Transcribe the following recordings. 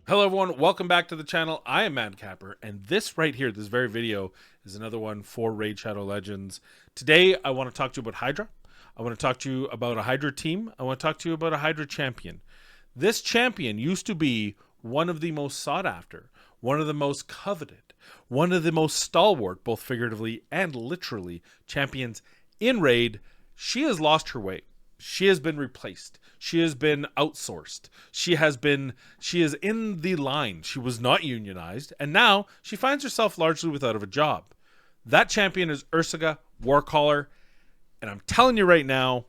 Hello everyone, welcome back to the channel. I am Madcapper, and this right here, this very video, is another one for Raid Shadow Legends. Today, I want to talk to you about Hydra. I want to talk to you about a Hydra team. I want to talk to you about a Hydra champion. This champion used to be one of the most sought after, one of the most coveted, one of the most stalwart, both figuratively and literally, champions in Raid. She has lost her way. She has been replaced. She has been outsourced. She is in the line. She was not unionized, and now she finds herself largely without a job. That champion is Ursuga, Warcaller, and I'm telling you right now,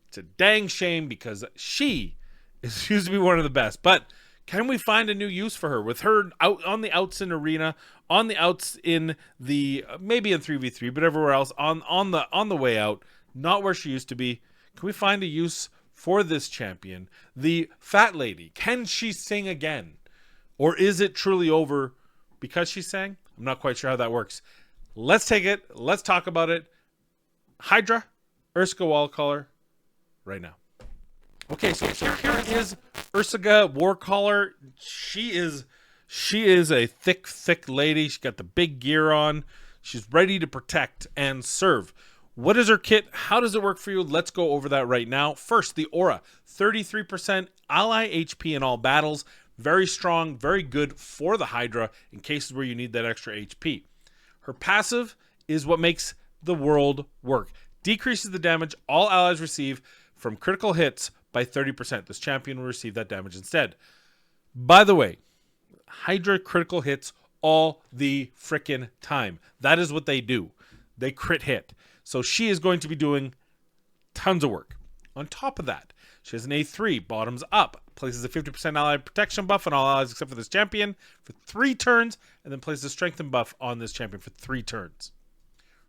it's a dang shame because she is used to be one of the best. But can we find a new use for her? With her out on the outs in arena, on the outs in the maybe in 3v3, but everywhere else on the way out, not where she used to be. Can we find a use for this champion? The fat lady, can she sing again? Or is it truly over because she sang? I'm not quite sure how that works. Let's take it. Let's talk about it. Hydra, Ursuga Warcaller, right now. Okay, so here is Ursuga Warcaller. She is a thick lady. She's got the big gear on. She's ready to protect and serve. What is her kit? How does it work for you? Let's go over that right now. First, the aura. 33% ally HP in all battles. Very strong, very good for the Hydra in cases where you need that extra HP. Her passive is what makes the world work. Decreases the damage all allies receive from critical hits by 30%. This champion will receive that damage instead. By the way, Hydra critical hits all the frickin' time. That is what they do. They crit hit. So she is going to be doing tons of work. On top of that, she has an A3, bottoms up, places a 50% ally protection buff on all allies except for this champion for 3 turns, and then places a strengthen buff on this champion for 3 turns.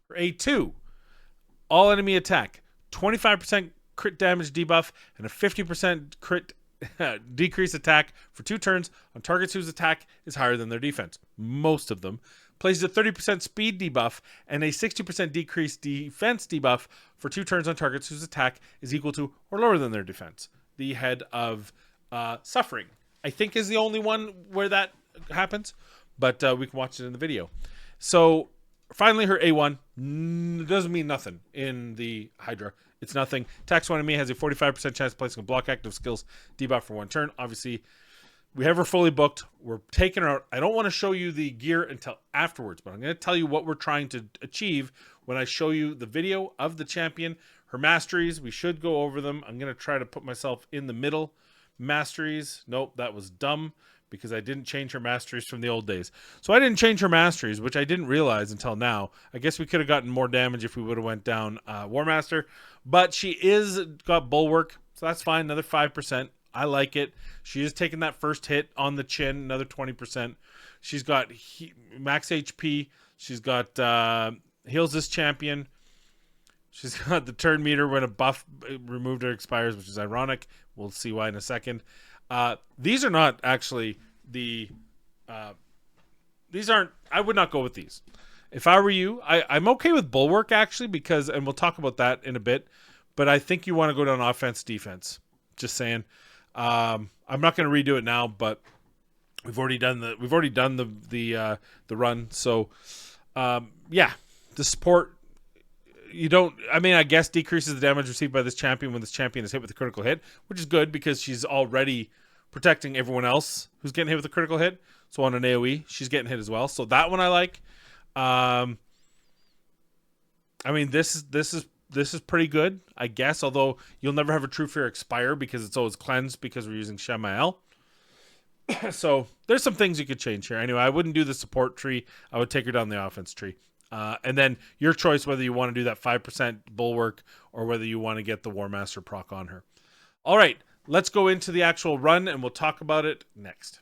Her A2, all enemy attack, 25% crit damage debuff, and a 50% crit decrease attack for 2 turns on targets whose attack is higher than their defense. Most of them. Places a 30% speed debuff and a 60% decreased defense debuff for 2 turns on targets whose attack is equal to or lower than their defense. The head of suffering, I think, is the only one where that happens, but we can watch it in the video. So finally, her A1 doesn't mean nothing in the Hydra. It's nothing. Attacks one enemy, has a 45% chance of placing a block active skills debuff for 1 turn. Obviously, we have her fully booked. We're taking her out. I don't want to show you the gear until afterwards, but I'm going to tell you what we're trying to achieve when I show you the video of the champion. Her masteries, we should go over them. I'm going to try to put myself in the middle. Masteries, nope, that was dumb because I didn't change her masteries from the old days. So I didn't change her masteries, which I didn't realize until now. I guess we could have gotten more damage if we would have went down War Master, but she is got Bulwark, so that's fine, another 5%. I like it. She is taking that first hit on the chin, another 20%. She's got max HP. She's got heals this champion. She's got the turn meter when a buff removed or expires, which is ironic. We'll see why in a second. These are not actually the... these aren't... I would not go with these. If I were you, I'm okay with Bulwark, actually, because... And we'll talk about that in a bit. But I think you want to go down offense, defense. Just saying. I'm not going to redo it now, but we've already done the run. So, yeah, the support, you don't, I mean, I guess decreases the damage received by this champion when this champion is hit with a critical hit, which is good because she's already protecting everyone else who's getting hit with a critical hit. So on an AoE, she's getting hit as well. So that one I like. I mean, this is pretty good, I guess, although you'll never have a True Fear expire because it's always cleansed because we're using Shamael. So there's some things you could change here. Anyway, I wouldn't do the support tree. I would take her down the offense tree. And then your choice whether you want to do that 5% Bulwark or whether you want to get the War Master proc on her. All right, let's go into the actual run and we'll talk about it next.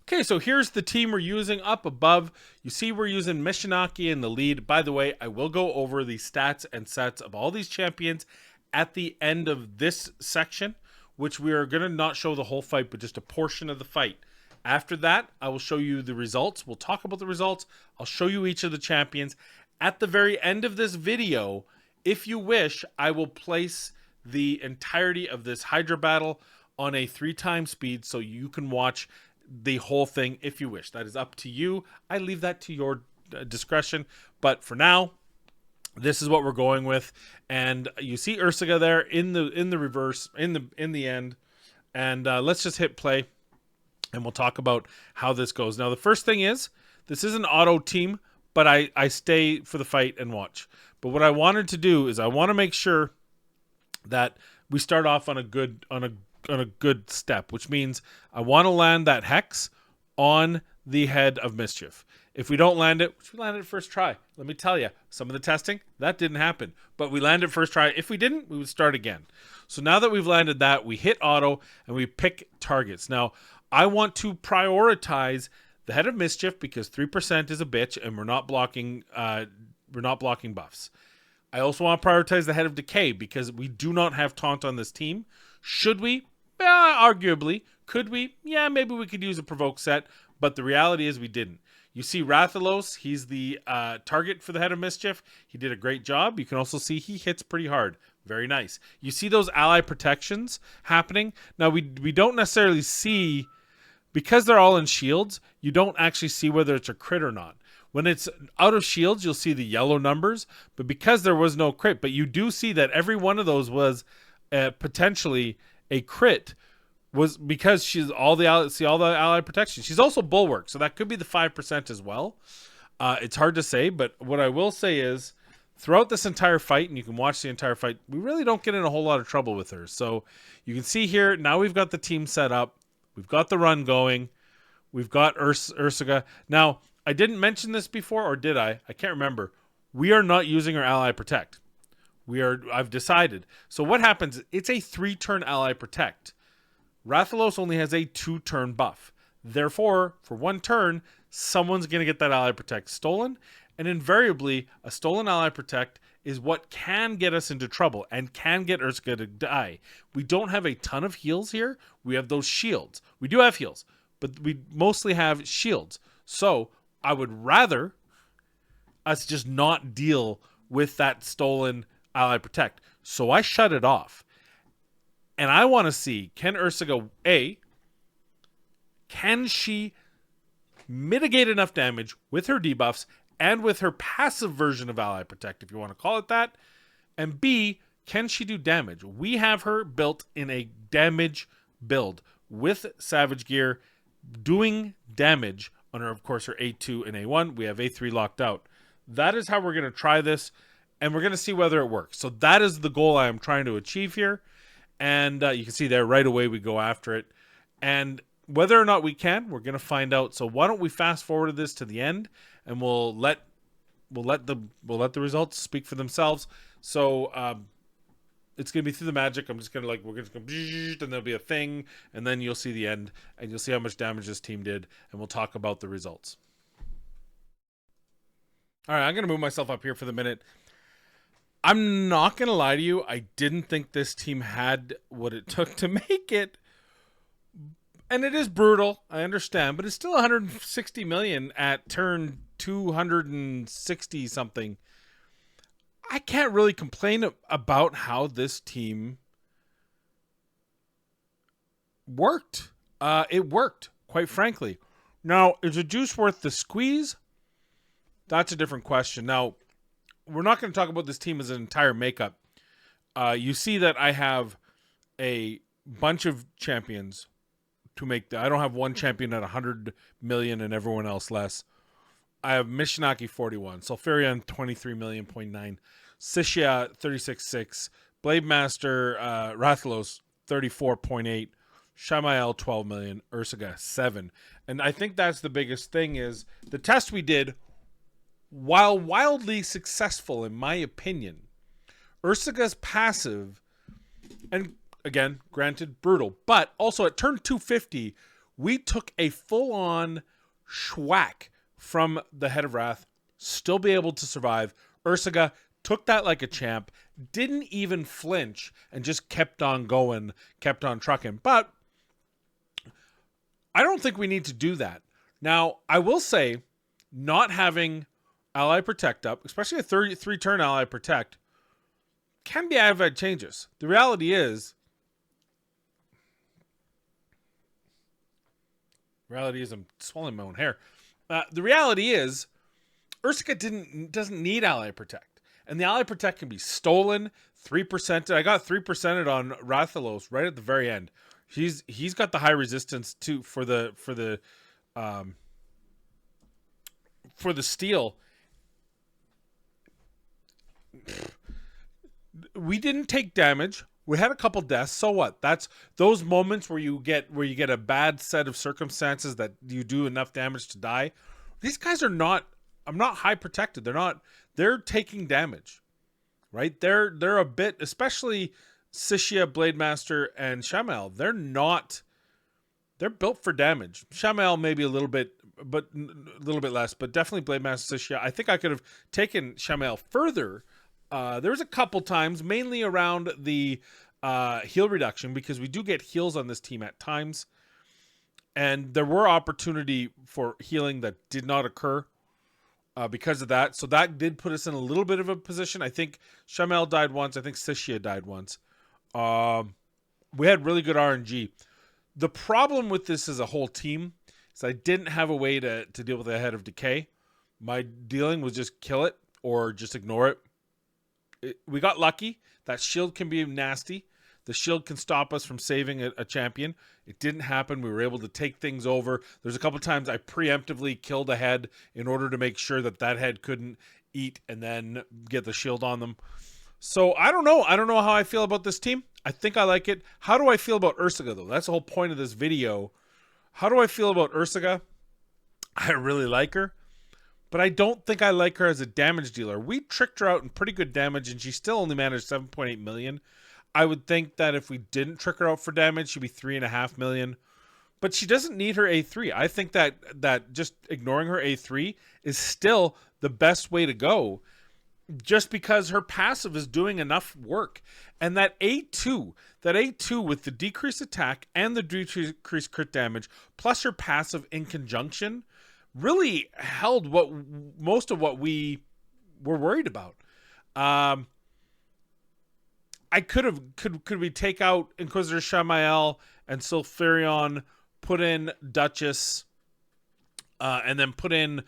Okay, so here's the team we're using up above. You see we're using Mishinaki in the lead. By the way, I will go over the stats and sets of all these champions at the end of this section, which we are going to not show the whole fight, but just a portion of the fight. After that, I will show you the results. We'll talk about the results. I'll show you each of the champions. At the very end of this video, if you wish, I will place the entirety of this Hydra battle on a 3x speed so you can watch the whole thing if you wish. That is up to you. I leave that to your discretion. But for now, this is what we're going with. And you see Ursuga there in the reverse, in the end. And let's just hit play, and we'll talk about how this goes. Now, the first thing is, this is an auto team, but I stay for the fight and watch. But what I wanted to do is I want to make sure that we start off on a good step, which means I want to land that hex on the head of mischief. If we don't land it, which we landed it first try. Let me tell you, some of the testing, that didn't happen. But we landed first try. If we didn't, we would start again. So now that we've landed that, we hit auto and we pick targets. Now, I want to prioritize the head of mischief because 3% is a bitch and we're not blocking buffs. I also want to prioritize the head of decay because we do not have taunt on this team. Should we? Arguably. Could we? Yeah, maybe we could use a provoke set, but the reality is we didn't. You see Rathalos, he's the target for the head of mischief. He did a great job. You can also see he hits pretty hard. Very nice. You see those ally protections happening. Now, we don't necessarily see, because they're all in shields, you don't actually see whether it's a crit or not. When it's out of shields, you'll see the yellow numbers, but because there was no crit, but you do see that every one of those was potentially a crit, was because she's all the ally protection. She's also bulwark, so that could be the 5% as well. It's hard to say, but what I will say is throughout this entire fight, and you can watch the entire fight, we really don't get in a whole lot of trouble with her. So you can see here, now we've got the team set up. We've got the run going. We've got Ursuga. Now, I didn't mention this before, or did I? I can't remember. We are not using our ally protect. I've decided. So what happens? It's a 3-turn ally protect. Rathalos only has a 2-turn buff. Therefore, for 1 turn, someone's going to get that ally protect stolen. And invariably, a stolen ally protect is what can get us into trouble and can get Ursuga to die. We don't have a ton of heals here. We have those shields. We do have heals, but we mostly have shields. So I would rather us just not deal with that stolen ally protect. So I shut it off. And I want to see, can Ursuga, can she mitigate enough damage with her debuffs and with her passive version of ally protect, if you want to call it that, and B, can she do damage? We have her built in a damage build with Savage Gear doing damage on her, of course, her A2 and A1. We have A3 locked out. That is how we're going to try this, and we're going to see whether it works. So that is the goal I am trying to achieve here. And you can see there right away we go after it. And whether or not we can, we're going to find out. So why don't we fast forward this to the end, and we'll let the results speak for themselves. So it's going to be through the magic. I'm just going to we're going to go, and there'll be a thing, and then you'll see the end, and you'll see how much damage this team did, and we'll talk about the results. All right, I'm going to move myself up here for the minute. I'm not going to lie to you. I didn't think this team had what it took to make it. And it is brutal, I understand, but it's still 160 million at turn 260 something. I can't really complain about how this team worked. It worked, quite frankly. Now, is the juice worth the squeeze? That's a different question. Now, we're not going to talk about this team as an entire makeup. You see that I have a bunch of champions to make. I don't have one champion at 100 million and everyone else less. I have Mishinaki 41, Sulfurion 23 million, 0.9, Sishia 36.6, Blade Master Rathalos 34.8, Shamael 12 million, Ursuga 7. And I think that's the biggest thing is the test we did, while wildly successful in my opinion, Ursuga's passive, and again, granted, brutal, but also at turn 250, we took a full-on schwack from the Head of Wrath, still be able to survive. Ursuga took that like a champ, didn't even flinch, and just kept on going, kept on trucking. But I don't think we need to do that. Now, I will say, not having Ally Protect up, especially a 3-turn Ally Protect, can be advantageous. The reality is, Reality is I'm swallowing my own hair. The reality is Ursuga doesn't need Ally Protect. And the Ally Protect can be stolen, 3%. I got 3%ed on Rathalos right at the very end. He's got the high resistance too for the steal. We didn't take damage. We had a couple deaths. So what? That's those moments where you get a bad set of circumstances that you do enough damage to die. These guys are not. I'm not high protected. They're not. They're taking damage, right? They're a bit, especially Sishia, Blademaster, and Shamael. They're not. They're built for damage. Shamael maybe a little bit, but a little bit less. But definitely Blademaster, Sishia. I think I could have taken Shamael further. There was a couple times, mainly around the heal reduction, because we do get heals on this team at times. And there were opportunity for healing that did not occur because of that. So that did put us in a little bit of a position. I think Shamael died once. I think Sishia died once. We had really good RNG. The problem with this as a whole team is I didn't have a way to deal with the Head of Decay. My dealing was just kill it or just ignore it. We got lucky. That shield can be nasty. The shield can stop us from saving a champion. It didn't happen. We were able to take things over. There's a couple times I preemptively killed a head in order to make sure that head couldn't eat and then get the shield on them. So I don't know. I don't know how I feel about this team. I think I like it. How do I feel about Ursuga, though? That's the whole point of this video. How do I feel about Ursuga? I really like her. But I don't think I like her as a damage dealer. We tricked her out in pretty good damage, and she still only managed 7.8 million. I would think that if we didn't trick her out for damage, she'd be 3.5 million. But she doesn't need her A3. I think that just ignoring her A3 is still the best way to go, just because her passive is doing enough work. And that A2 with the decreased attack and the decreased crit damage, plus her passive in conjunction, really held most of what we were worried about. Could we take out Inquisitor Shamael and Sulfurion, put in Duchess, and then put in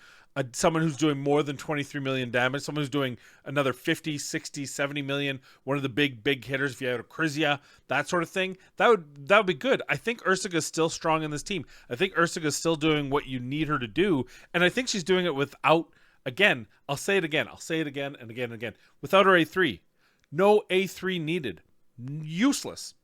someone who's doing more than 23 million damage, someone who's doing another 50, 60, 70 million, one of the big hitters if you had a Crizia, that sort of thing, that would be good. I think Ursuga is still strong in this team. I think Ursuga is still doing what you need her to do, and I think she's doing it without, again, I'll say it again and again, without her A3. No A3 needed. Useless.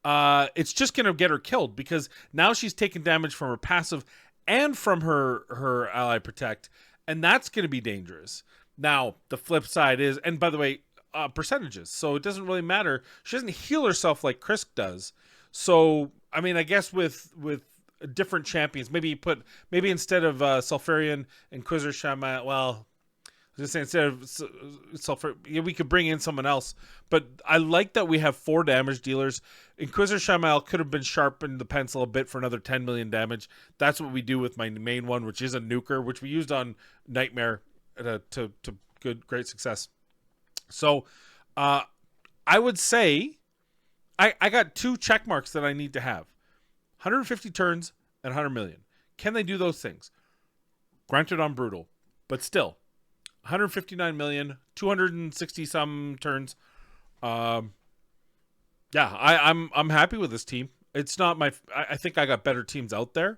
It's just going to get her killed because now she's taking damage from her passive and from her Ally Protect, and that's going to be dangerous. Now, the flip side is, and by the way, percentages. So it doesn't really matter. She doesn't heal herself like Krisk does. So, I mean, I guess with different champions, maybe instead of Sulfurion, Inquisitor Shama, well, just saying, instead of sulfur, we could bring in someone else. But I like that we have 4 damage dealers. Inquisitor Shamael could have been sharpened the pencil a bit for another 10 million damage. That's what we do with my main one, which is a nuker, which we used on Nightmare to great success. So I would say I got 2 check marks that I need to have. 150 turns and 100 million. Can they do those things? Granted on Brutal, but still. 159 million, 260 some turns. I'm happy with this team. It's not I think I got better teams out there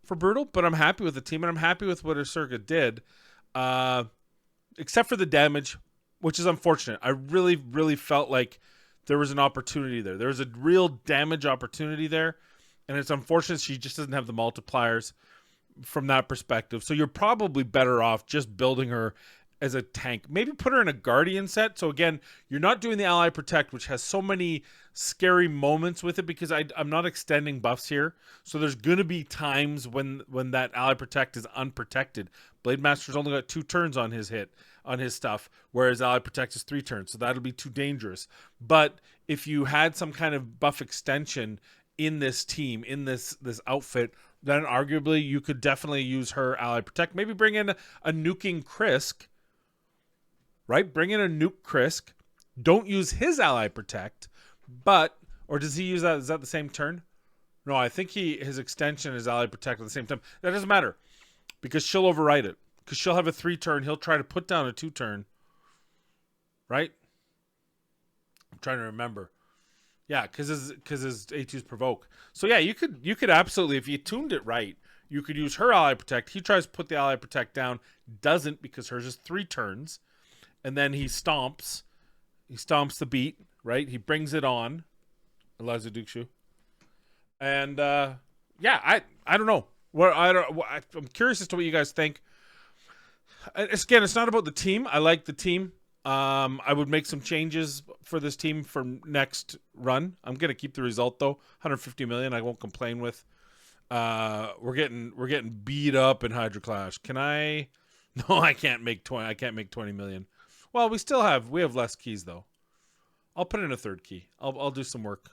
for Brutal, but I'm happy with the team and I'm happy with what Ursuga did. Except for the damage, which is unfortunate. I really, really felt like there was an opportunity there. There was a real damage opportunity there, and it's unfortunate she just doesn't have the multipliers from that perspective. So you're probably better off just building her as a tank. Maybe put her in a Guardian set. So again, you're not doing the Ally Protect, which has so many scary moments with it because I'm not extending buffs here. So there's going to be times when that Ally Protect is unprotected. Blademaster's only got 2 turns on his stuff, whereas Ally Protect is 3 turns. So that'll be too dangerous. But if you had some kind of buff extension in this team, in this outfit, then arguably you could definitely use her Ally Protect. Maybe bring in a nuking Krisk. Right? Bring in a nuke Krisk. Don't use his Ally Protect, or does he use that? Is that the same turn? No, I think his extension is ally protect at the same time. That doesn't matter because she'll override it. Because she'll have a 3-turn. He'll try to put down a 2-turn. Right? I'm trying to remember. Yeah, because his A2's provoke. So yeah, you could absolutely, if you tuned it right, you could use her ally protect. He tries to put the ally protect down, doesn't because hers is 3 turns, and then he stomps the beat. Right? He brings it on. Eliza Dukshu. And yeah, I don't know. I'm curious as to what you guys think. Again, it's not about the team. I like the team. I would make some changes for this team for next run. I'm gonna keep the result though. 150 million. I won't complain with. We're getting beat up in Hydra Clash. Can I? No, I can't make 20. I can't make 20 million. Well, we have less keys though. I'll put in a third key. I'll do some work.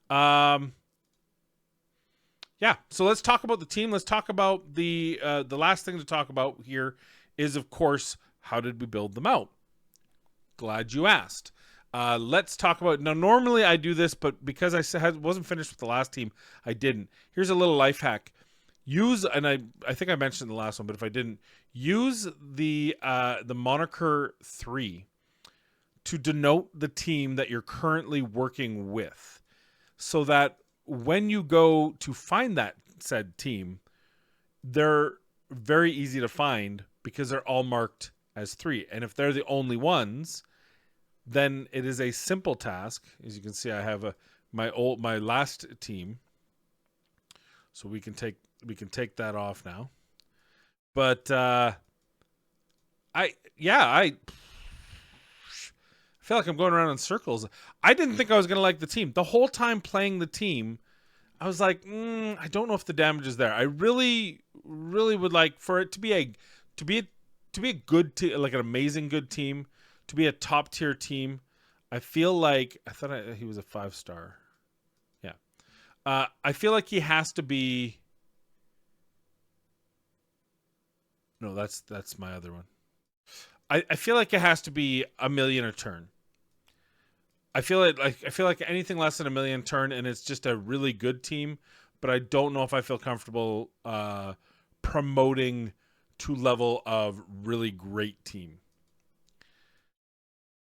Yeah. So let's talk about the team. Let's talk about the last thing to talk about here is, of course, how did we build them out? Glad you asked. Let's talk about, now normally I do this, but because I wasn't finished with the last team, I didn't. Here's a little life hack. And I think I mentioned in the last one, but if I didn't, use the moniker 3 to denote the team that you're currently working with, so that when you go to find that said team, they're very easy to find because they're all marked as 3. And if they're the only ones, then it is a simple task. As you can see, I have my last team, so we can take that off now. But I feel like I'm going around in circles. I didn't think I was going to like the team. The whole time playing the team, I was like, I don't know if the damage is there. I really, really would like for it to be a good team, like an amazing good team, to be a top tier team. I feel like he was a 5-star. Yeah. I feel like he has to be. No, that's my other one. I feel like it has to be $1 million a turn. I feel like anything less than $1 million turn, and it's just a really good team. But I don't know if I feel comfortable promoting to level of really great team,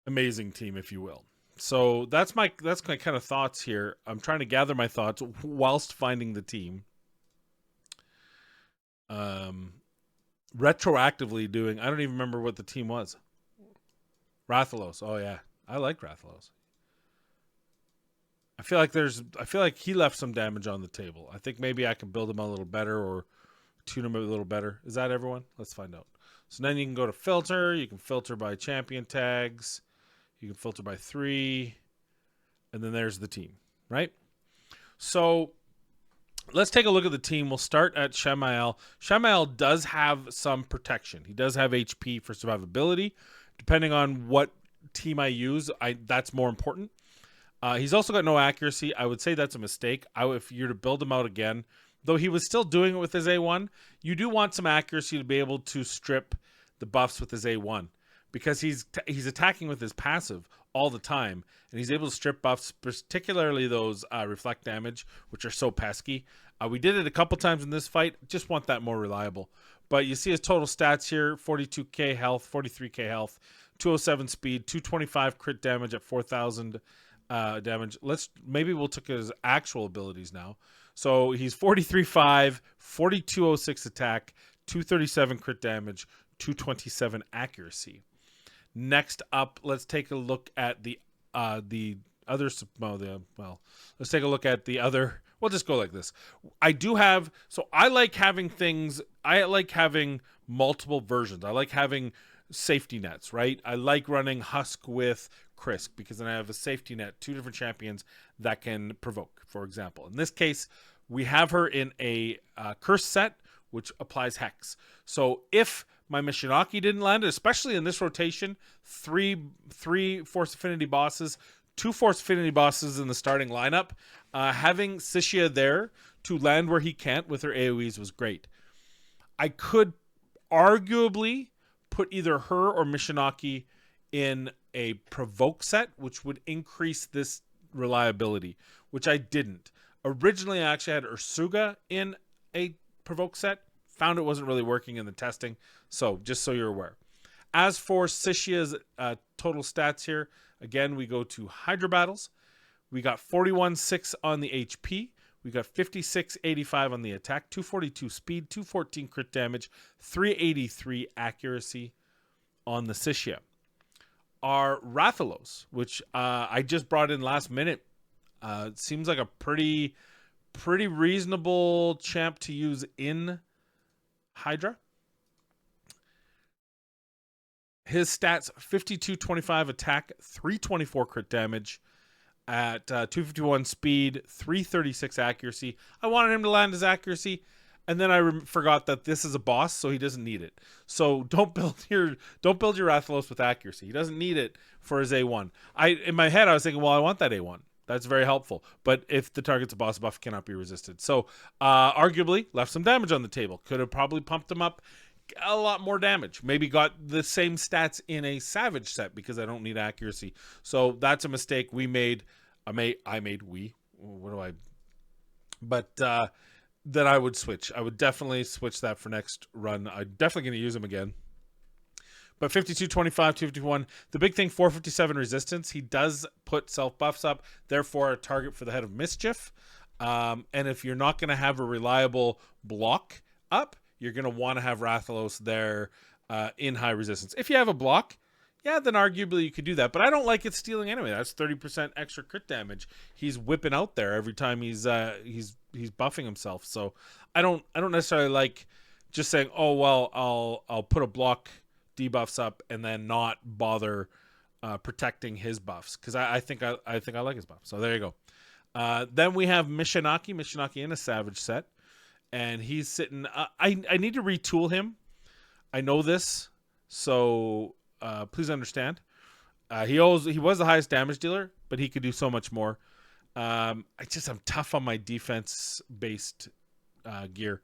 amazing team, if you will. So that's my kind of thoughts here. I'm trying to gather my thoughts whilst finding the team. Retroactively doing, I don't even remember what the team was. Rathalos. Oh yeah, I like Rathalos. I feel like he left some damage on the table. I think maybe I can build him a little better or tune him a little better. Is that everyone? Let's find out. So then you can go to filter. You can filter by champion tags. You can filter by 3. And then there's the team, right? So let's take a look at the team. We'll start at Shamael. Shamael does have some protection. He does have HP for survivability. Depending on what team I use, that's more important. He's also got no accuracy. I would say that's a mistake. If you're to build him out again, though he was still doing it with his A1, you do want some accuracy to be able to strip the buffs with his A1, because he's attacking with his passive all the time, and he's able to strip buffs, particularly those reflect damage, which are so pesky. We did it a couple times in this fight. Just want that more reliable. But you see his total stats here: 42k health, 43k health, 207 speed, 225 crit damage at 4,000 damage. Maybe we'll take his actual abilities now. So he's 43.5, 4206 attack, 237 crit damage, 227 accuracy. Next up, let's take a look at the other. Let's take a look at the other. We'll just go like this. I like having multiple versions. I like having safety nets, right? I like running Husk with Krisk because then I have a safety net, 2 different champions that can provoke, for example. In this case, we have her in a curse set, which applies Hex. So if my Mishinaki didn't land, especially in this rotation, 3 Force Affinity bosses, 2 Force Affinity bosses in the starting lineup, having Sishia there to land where he can't with her AoEs was great. I could arguably put either her or Mishinaki in a provoke set, which would increase this reliability, which I didn't. Originally, I actually had Ursuga in a provoke set. Found it wasn't really working in the testing. So just so you're aware. As for Sishia's total stats here, again, we go to Hydra battles. We got 41.6 on the HP. We got 56.85 on the attack, 242 speed, 214 crit damage, 383 accuracy on the Sishia. Our Rathalos, which I just brought in last minute, seems like a pretty reasonable champ to use in Hydra. His stats: 52.25 attack, 324 crit damage, at 251 speed, 336 accuracy. I wanted him to land his accuracy, and then I forgot that this is a boss, so he doesn't need it. So don't build your Rathalos with accuracy. He doesn't need it for his A1. In my head I was thinking, well, I want that A1. That's very helpful. But if the target's a boss buff, cannot be resisted. So arguably left some damage on the table. Could have probably pumped him up a lot more damage. Maybe got the same stats in a Savage set because I don't need accuracy. So that's a mistake we made. But that I would switch. I would definitely switch that for next run. I'm definitely going to use him again. But 52.25, 251. The big thing, 457 resistance. He does put self buffs up, therefore a target for the Head of Mischief. And if you're not going to have a reliable block up, you're going to want to have Rathalos there in high resistance. If you have a block, yeah, then arguably you could do that. But I don't like it stealing anyway. That's 30% extra crit damage he's whipping out there every time he's buffing himself. So I don't necessarily like just saying, oh well, I'll put a block debuffs up and then not bother protecting his buffs, because I think I like his buff. So there you go. Then we have Mishinaki in a Savage set, and he's sitting. I need to retool him. I know this, so please understand. He was the highest damage dealer, but he could do so much more. I'm tough on my defense based gear.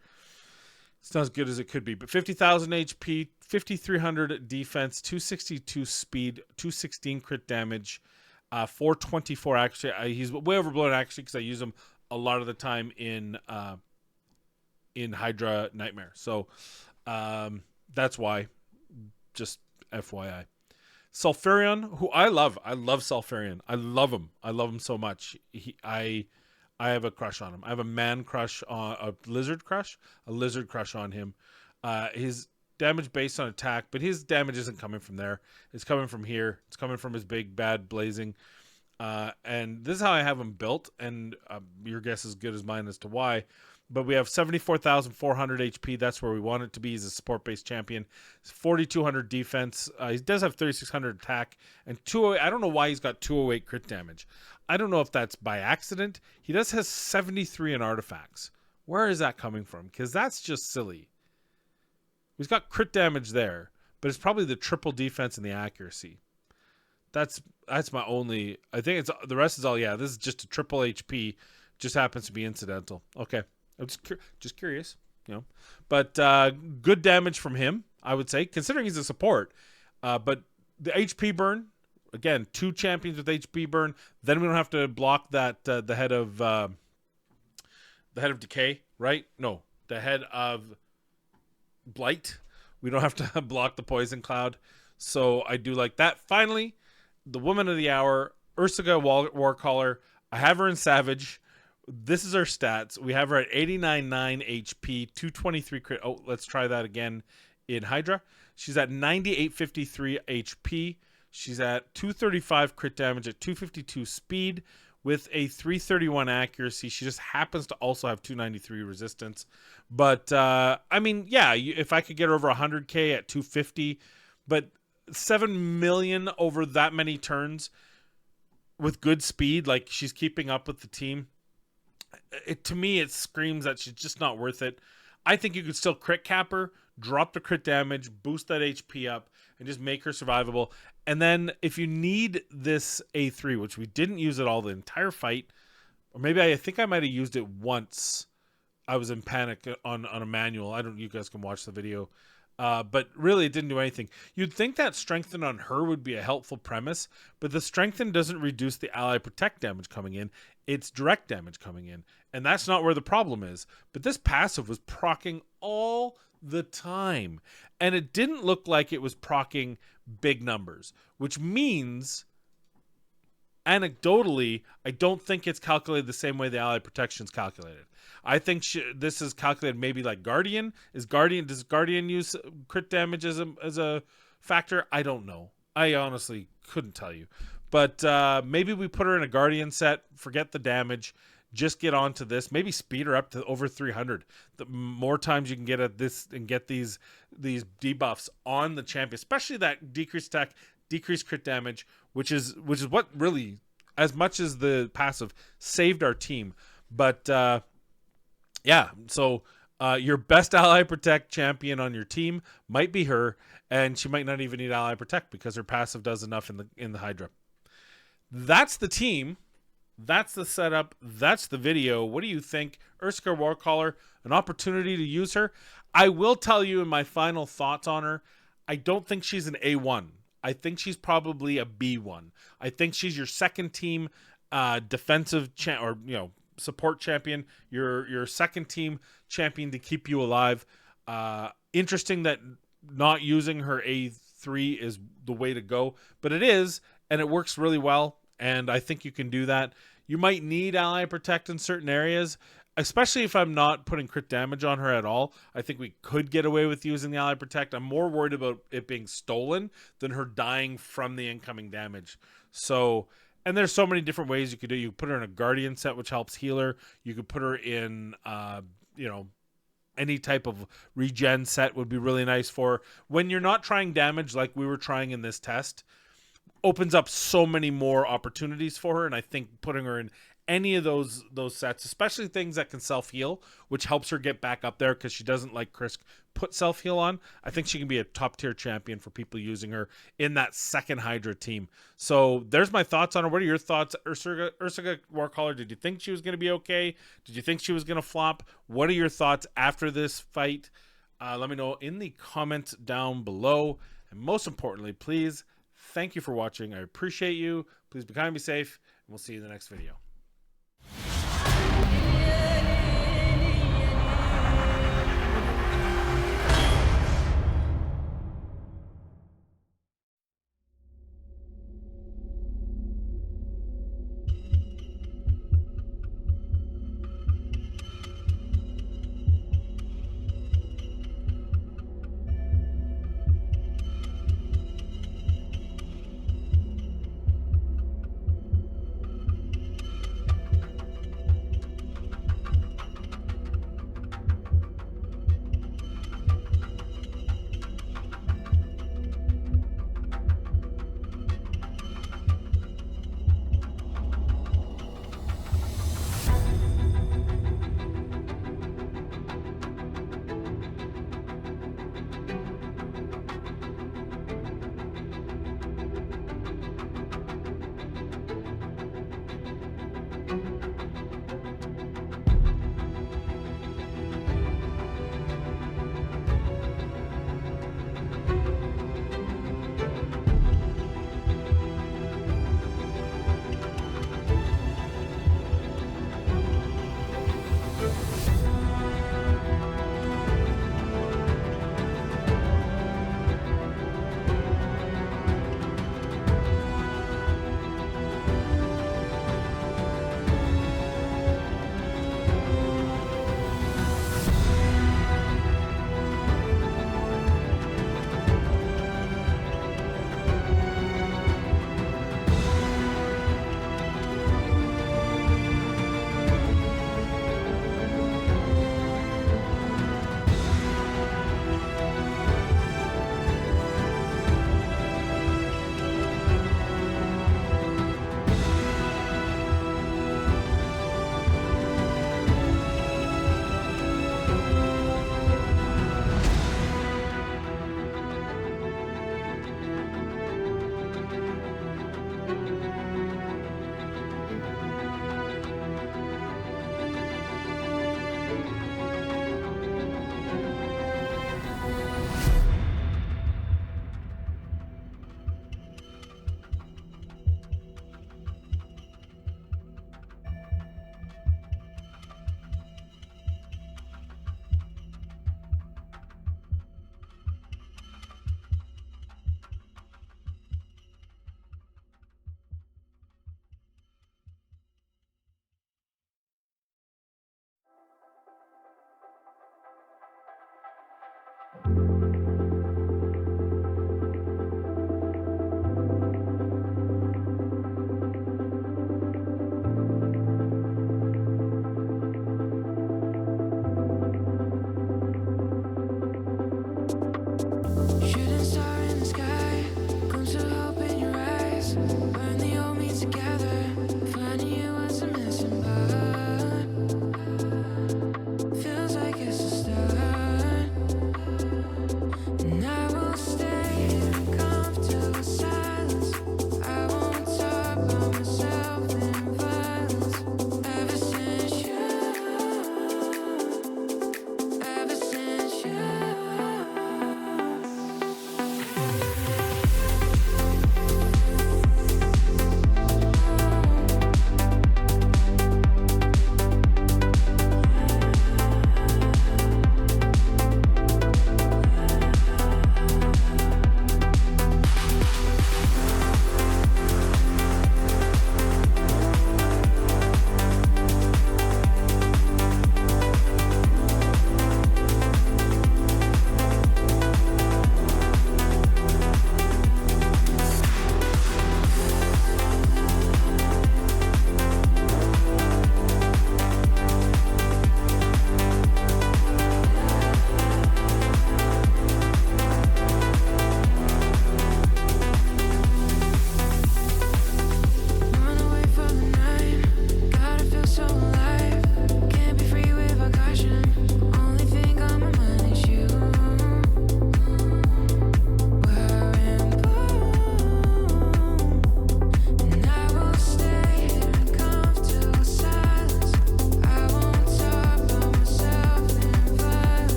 It's not as good as it could be, but 50,000 HP, 5,300 defense, 262 speed, 216 crit damage, 424 actually. He's way overblown actually because I use him a lot of the time in Hydra Nightmare. So that's why. Just FYI. Sulfurion, who I love. I love Sulfurion. I love him. I love him so much. I have a crush on him. I have a man crush on a lizard crush on him. His damage based on attack, but his damage isn't coming from there. It's coming from here. It's coming from his big bad blazing. And this is how I have him built, and your guess is as good as mine as to why. But we have 74,400 HP. That's where we want it to be. He's a support-based champion. 4,200 defense. He does have 3,600 attack. And 208. I don't know why he's got 208 crit damage. I don't know if that's by accident. He does have 73 in artifacts. Where is that coming from? Because that's just silly. He's got crit damage there, but it's probably the triple defense and the accuracy. That's my only. I think it's the rest is all. Yeah, this is just a triple HP. Just happens to be incidental. Okay. I'm just curious, but good damage from him, I would say, considering he's a support. But the HP burn, again, 2 champions with HP burn. Then we don't have to block that the head of decay, right? No, the head of blight. We don't have to block the poison cloud. So I do like that. Finally, the woman of the hour, Ursuga Warcaller. I have her in Savage. This is her stats. We have her at 89.9 HP, 223 crit. Oh, let's try that again in Hydra. She's at 98.53 HP. She's at 235 crit damage at 252 speed with a 331 accuracy. She just happens to also have 293 resistance. But, I mean, yeah, if I could get her over 100k at 250, but 7 million over that many turns with good speed, like she's keeping up with the team. To me, it screams that she's just not worth it. I think you could still crit cap her, drop the crit damage, boost that HP up, and just make her survivable. And then if you need this A3, which we didn't use at all the entire fight, or maybe I think I might have used it once. I was in panic on a manual. You guys can watch the video. But really, it didn't do anything. You'd think that strengthen on her would be a helpful premise, but the strengthen doesn't reduce the ally protect damage coming in. It's direct damage coming in, and that's not where the problem is. But this passive was proccing all the time, and it didn't look like it was proccing big numbers, which means anecdotally, I don't think it's calculated the same way the ally protection is calculated. I think this is calculated maybe like Guardian. Does Guardian use crit damage as a factor? I don't know. I honestly couldn't tell you. But maybe we put her in a Guardian set, forget the damage, just get onto this. Maybe speed her up to over 300. The more times you can get at this and get these debuffs on the champion, especially that decreased attack, decreased crit damage, which is what really, as much as the passive, saved our team. But yeah, so your best ally protect champion on your team might be her, and she might not even need ally protect because her passive does enough in the Hydra. That's the team. That's the setup. That's the video. What do you think? Ursuga Warcaller, an opportunity to use her. I will tell you in my final thoughts on her, I don't think she's an A1. I think she's probably a B1. I think she's your second team defensive support champion, your second team champion to keep you alive. Interesting that not using her A3 is the way to go, but it is, and it works really well, and I think you can do that. You might need ally protect in certain areas, especially if I'm not putting crit damage on her at all. I think we could get away with using the ally protect. I'm more worried about it being stolen than her dying from the incoming damage. So, and there's so many different ways you could do. You could put her in a Guardian set, which helps heal her. You could put her in, any type of regen set would be really nice for her. When you're not trying damage like we were trying in this test, opens up so many more opportunities for her. And I think putting her in any of those sets, especially things that can self-heal, which helps her get back up there because she doesn't like Chris put self-heal on. I think she can be a top-tier champion for people using her in that second Hydra team. So there's my thoughts on her. What are your thoughts? Ursuga Warcaller, did you think she was going to be okay? Did you think she was going to flop? What are your thoughts after this fight? Let me know in the comments down below. And most importantly, please, thank you for watching. I appreciate you. Please be kind, be safe, and we'll see you in the next video.